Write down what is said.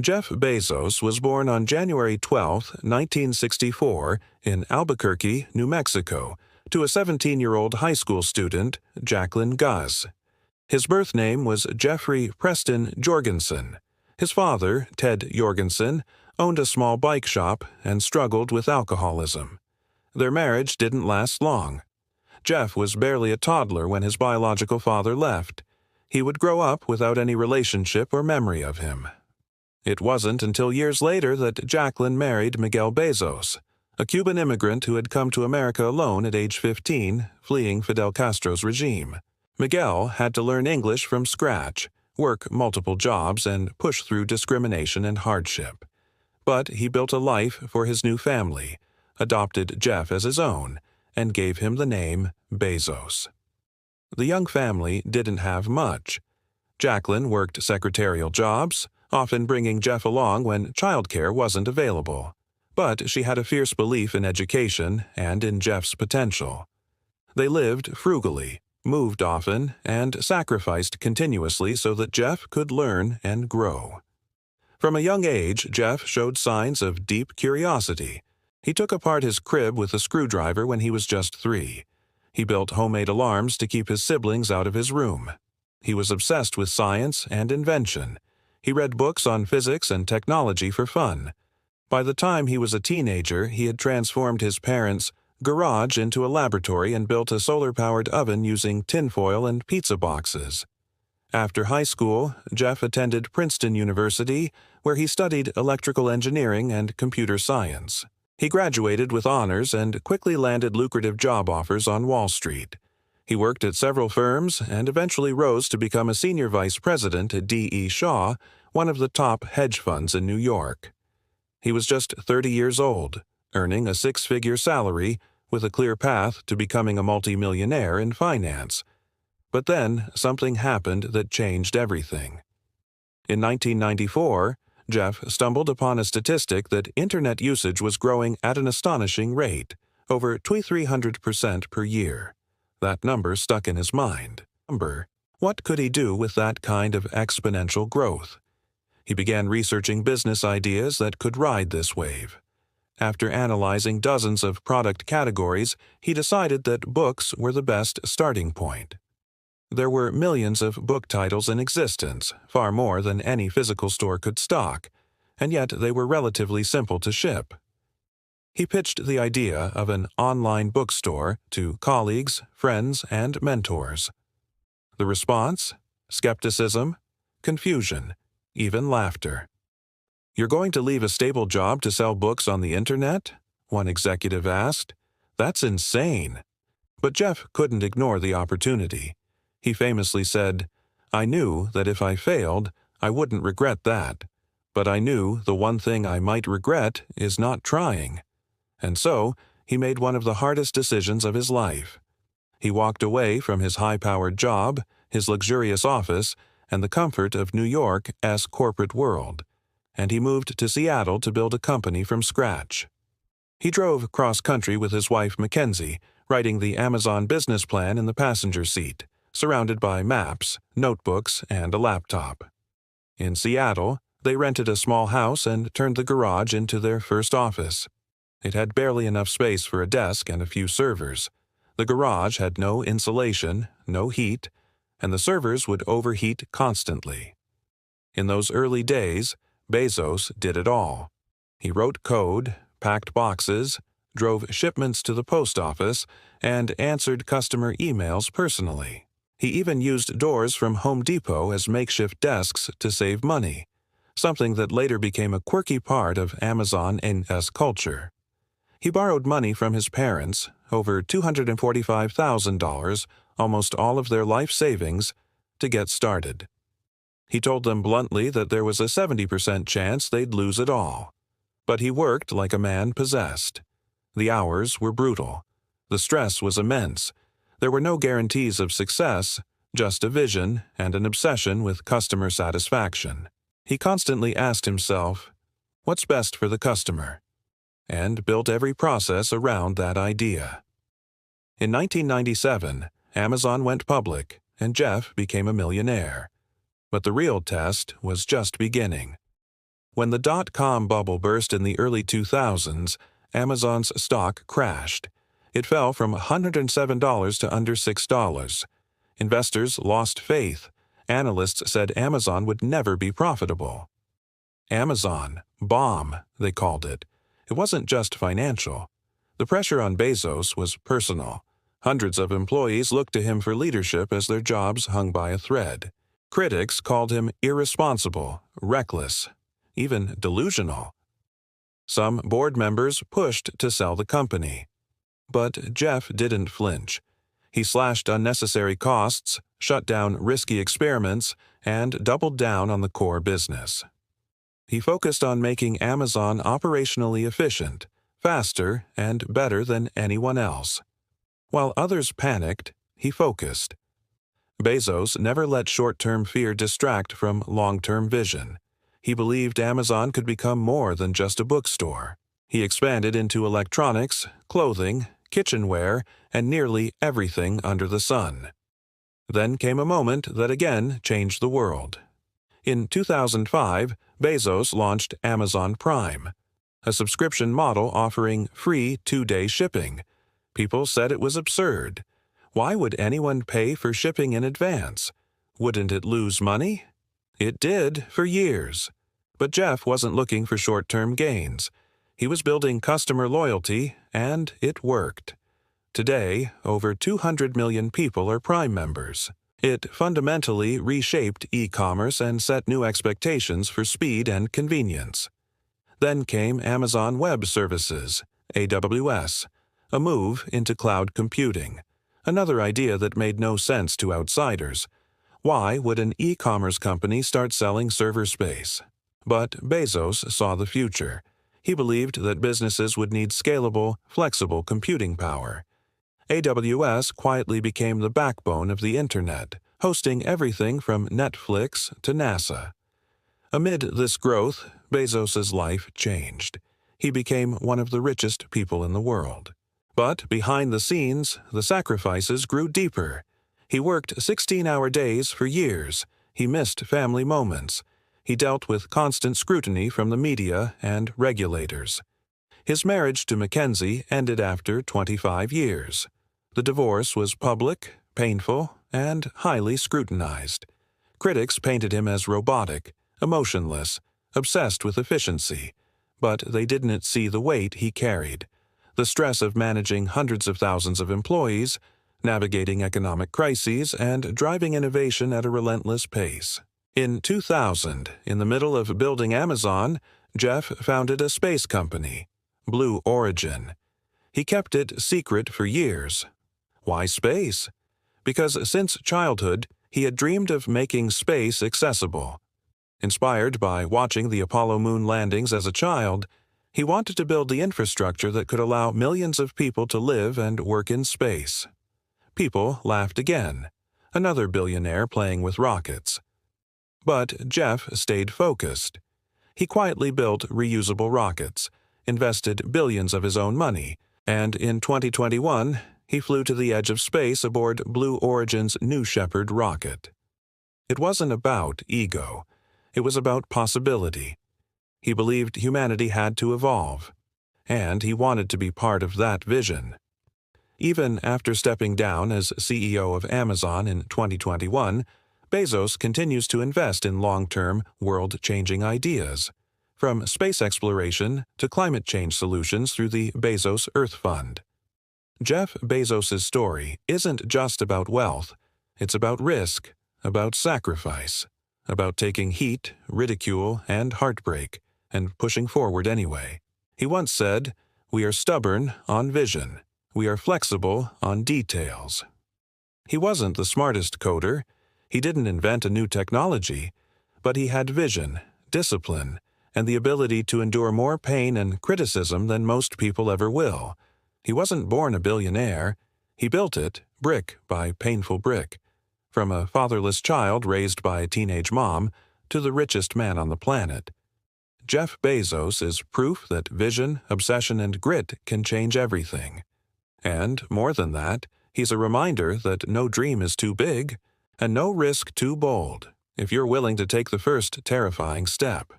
Jeff Bezos was born on January 12, 1964, in Albuquerque, New Mexico, to a 17-year-old high school student, Jacqueline Guz. His birth name was Jeffrey Preston Jorgensen. His father, Ted Jorgensen, owned a small bike shop and struggled with alcoholism. Their marriage didn't last long. Jeff was barely a toddler when his biological father left. He would grow up without any relationship or memory of him. It wasn't until years later that Jacqueline married Miguel Bezos, a Cuban immigrant who had come to America alone at age 15, fleeing Fidel Castro's regime. Miguel had to learn English from scratch, work multiple jobs, and push through discrimination and hardship. But he built a life for his new family, adopted Jeff as his own, and gave him the name Bezos. The young family didn't have much. Jacqueline worked secretarial jobs, often bringing Jeff along when childcare wasn't available. But she had a fierce belief in education and in Jeff's potential. They lived frugally, moved often, and sacrificed continuously so that Jeff could learn and grow. From a young age, Jeff showed signs of deep curiosity. He took apart his crib with a screwdriver when he was just 3. He built homemade alarms to keep his siblings out of his room. He was obsessed with science and invention. He read books on physics and technology for fun. By the time he was a teenager, he had transformed his parents' garage into a laboratory and built a solar-powered oven using tinfoil and pizza boxes. After high school, Jeff attended Princeton University, where he studied electrical engineering and computer science. He graduated with honors and quickly landed lucrative job offers on Wall Street. He worked at several firms and eventually rose to become a senior vice president at D.E. Shaw, one of the top hedge funds in New York. He was just 30 years old, earning a 6-figure salary with a clear path to becoming a multimillionaire in finance. But then something happened that changed everything. In 1994, Jeff stumbled upon a statistic that internet usage was growing at an astonishing rate, over 2,300% per year. That number stuck in his mind. What could he do with that kind of exponential growth? He began researching business ideas that could ride this wave. After analyzing dozens of product categories, he decided that books were the best starting point. There were millions of book titles in existence, far more than any physical store could stock, and yet they were relatively simple to ship. He pitched the idea of an online bookstore to colleagues, friends, and mentors. The response? Skepticism, confusion, even laughter. "You're going to leave a stable job to sell books on the internet?" one executive asked. "That's insane." But Jeff couldn't ignore the opportunity. He famously said, "I knew that if I failed, I wouldn't regret that. But I knew the one thing I might regret is not trying." And so, he made one of the hardest decisions of his life. He walked away from his high-powered job, his luxurious office, and the comfort of New York's corporate world, and he moved to Seattle to build a company from scratch. He drove cross-country with his wife Mackenzie, writing the Amazon business plan in the passenger seat, surrounded by maps, notebooks, and a laptop. In Seattle, they rented a small house and turned the garage into their first office. It had barely enough space for a desk and a few servers. The garage had no insulation, no heat, and the servers would overheat constantly. In those early days, Bezos did it all. He wrote code, packed boxes, drove shipments to the post office, and answered customer emails personally. He even used doors from Home Depot as makeshift desks to save money, something that later became a quirky part of Amazon's culture. He borrowed money from his parents, over $245,000, almost all of their life savings, to get started. He told them bluntly that there was a 70% chance they'd lose it all. But he worked like a man possessed. The hours were brutal. The stress was immense. There were no guarantees of success, just a vision and an obsession with customer satisfaction. He constantly asked himself, "What's best for the customer?" and built every process around that idea. In 1997, Amazon went public, and Jeff became a millionaire. But the real test was just beginning. When the dot-com bubble burst in the early 2000s, Amazon's stock crashed. It fell from $107 to under $6. Investors lost faith. Analysts said Amazon would never be profitable. Amazon, bomb, they called it. It wasn't just financial. The pressure on Bezos was personal. Hundreds of employees looked to him for leadership as their jobs hung by a thread. Critics called him irresponsible, reckless, even delusional. Some board members pushed to sell the company. But Jeff didn't flinch. He slashed unnecessary costs, shut down risky experiments, and doubled down on the core business. He focused on making Amazon operationally efficient, faster, and better than anyone else. While others panicked, he focused. Bezos never let short-term fear distract from long-term vision. He believed Amazon could become more than just a bookstore. He expanded into electronics, clothing, kitchenware, and nearly everything under the sun. Then came a moment that again changed the world. In 2005, Bezos launched Amazon Prime, a subscription model offering free 2-day shipping. People said it was absurd. Why would anyone pay for shipping in advance? Wouldn't it lose money? It did for years. But Jeff wasn't looking for short-term gains. He was building customer loyalty, and it worked. Today, over 200 million people are Prime members. It fundamentally reshaped e-commerce and set new expectations for speed and convenience. Then came Amazon Web Services, AWS, a move into cloud computing, another idea that made no sense to outsiders. Why would an e-commerce company start selling server space? But Bezos saw the future. He believed that businesses would need scalable, flexible computing power. AWS quietly became the backbone of the Internet, hosting everything from Netflix to NASA. Amid this growth, Bezos's life changed. He became one of the richest people in the world. But behind the scenes, the sacrifices grew deeper. He worked 16-hour days for years. He missed family moments. He dealt with constant scrutiny from the media and regulators. His marriage to Mackenzie ended after 25 years. The divorce was public, painful, and highly scrutinized. Critics painted him as robotic, emotionless, obsessed with efficiency, but they didn't see the weight he carried. The stress of managing hundreds of thousands of employees, navigating economic crises, and driving innovation at a relentless pace. In 2000, in the middle of building Amazon, Jeff founded a space company, Blue Origin. He kept it secret for years. Why space? Because since childhood, he had dreamed of making space accessible. Inspired by watching the Apollo moon landings as a child, he wanted to build the infrastructure that could allow millions of people to live and work in space. People laughed again. Another billionaire playing with rockets. But Jeff stayed focused. He quietly built reusable rockets, invested billions of his own money, and in 2021, he flew to the edge of space aboard Blue Origin's New Shepard rocket. It wasn't about ego. It was about possibility. He believed humanity had to evolve, and he wanted to be part of that vision. Even after stepping down as CEO of Amazon in 2021, Bezos continues to invest in long-term, world-changing ideas, from space exploration to climate change solutions through the Bezos Earth Fund. Jeff Bezos' story isn't just about wealth. It's about risk, about sacrifice, about taking heat, ridicule, and heartbreak, and pushing forward anyway. He once said, "We are stubborn on vision. We are flexible on details." He wasn't the smartest coder. He didn't invent a new technology, but he had vision, discipline, and the ability to endure more pain and criticism than most people ever will. He wasn't born a billionaire. He built it, brick by painful brick, from a fatherless child raised by a teenage mom to the richest man on the planet. Jeff Bezos is proof that vision, obsession, and grit can change everything. And, more than that, he's a reminder that no dream is too big, and no risk too bold, if you're willing to take the first terrifying step.